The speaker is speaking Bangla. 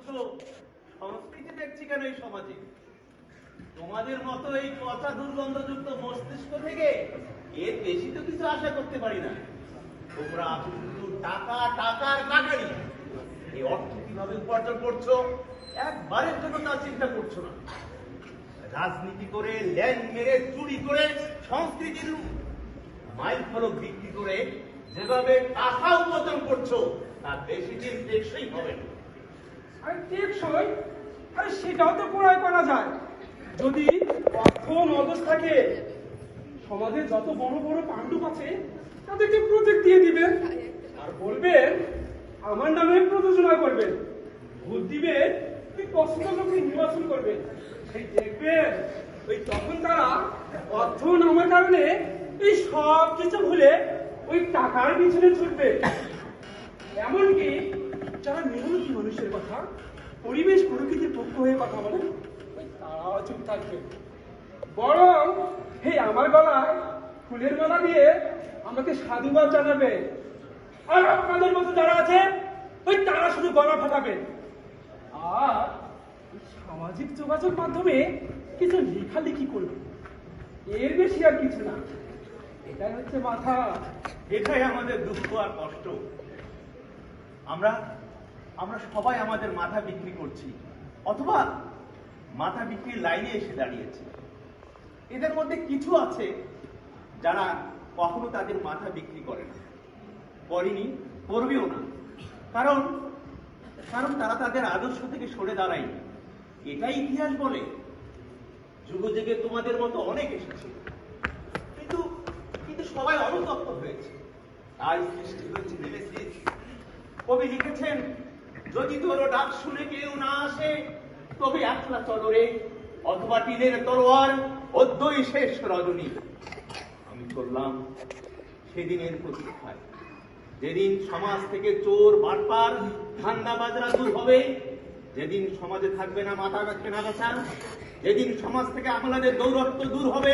তুচ্ছ সংস্কৃতি দেখছি কেন এই সমাজে? তোমাদের মতো এই পচা দুর্গন্ধযুক্ত মস্তিষ্ক থেকে এর বেশি তো কিছু আশা করতে পারি না। তোমরা শুধু টাকা টাকার কাটারি। এই অর্থ কিভাবে উপার্জন করছো একবারের জন্য তা চিন্তা করছো না। রাজনীতি করে, ল্যান্ড মেরে, চুরি করে, সংস্কৃতির মাইল ফলক বিক্রি করে যেভাবে টাকা উপার্জন করছো তা বেশি দিন টেকসই হবে না। আর টেকসই? আরে সেটাও তো ক্রয় করা যায় যদি অর্থ নজর থাকে। সমাজের যত বড় বড় পাণ্ডব আছে তাদেরকে প্রজেক্ট দিয়ে দিবেন আর বলবেন আমার নামে প্রযোজনা করবেন, ভোট দিবেন, ওই পছন্দ লোককে নির্বাচন করবেন। সেই দেখবেন ওই তখন তারা অর্থ নামের কারণে এই সব কিছু ভুলে ওই টাকার পিছনে ছুটবে। এমনকি যারা মেহনতি মানুষের কথা, পরিবেশ প্রকৃতির পক্ষ হয়ে কথা বলে, ওই তারাও চুপ থাকবে। বরং এই আমার গলায় ফুলের মালা দিয়ে আমাকে সাধুবাদ জানাবে। আর আপনাদের মতো যারা আছে ওই তারা শুধু গলা ফাটাবে। আর সামাজিক যোগাযোগ মাধ্যমে কিছু লেখালেখি করবে, এর বেশি আর কিছু না। এটাই হচ্ছে মাথা। এটাই আমাদের দুঃখ আর কষ্ট। আমরা আমরা সবাই আমাদের মাথা বিক্রি করছি অথবা মাথা বিক্রির লাইনে এসে দাঁড়িয়েছি। এদের মধ্যে কিছু আছে যারা কখনো তাদের মাথা বিক্রি করে না, করেনি, করবেও না। কারণ কারণ তারা তাদের আদর্শ থেকে সরে দাঁড়ায়নি। এটাই ইতিহাস বলে। যুগ যুগে তোমাদের মতো অনেক এসেছে, কিন্তু কিন্তু সবাই অনুতপ্ত হয়েছে। তাই সৃষ্টি হয়েছে নেমেসিস। কবি লিখেছেন, যদি তোর ডাক শুনে কেউ না আসে তবে একলা চলো রে, অথবা টিনের তরোয়ার অদ্যই শেষ রজনী। আমি চললাম সেদিনের প্রতীক্ষায়, যেদিন সমাজ থেকে চোর, বাটপার, ধান্দাবাজরা দূর হবে, যেদিন সমাজে থাকবে না মাথা কেনা বেচা, যেদিন সমাজ থেকে আমলাদের দৌরত্ব দূর হবে।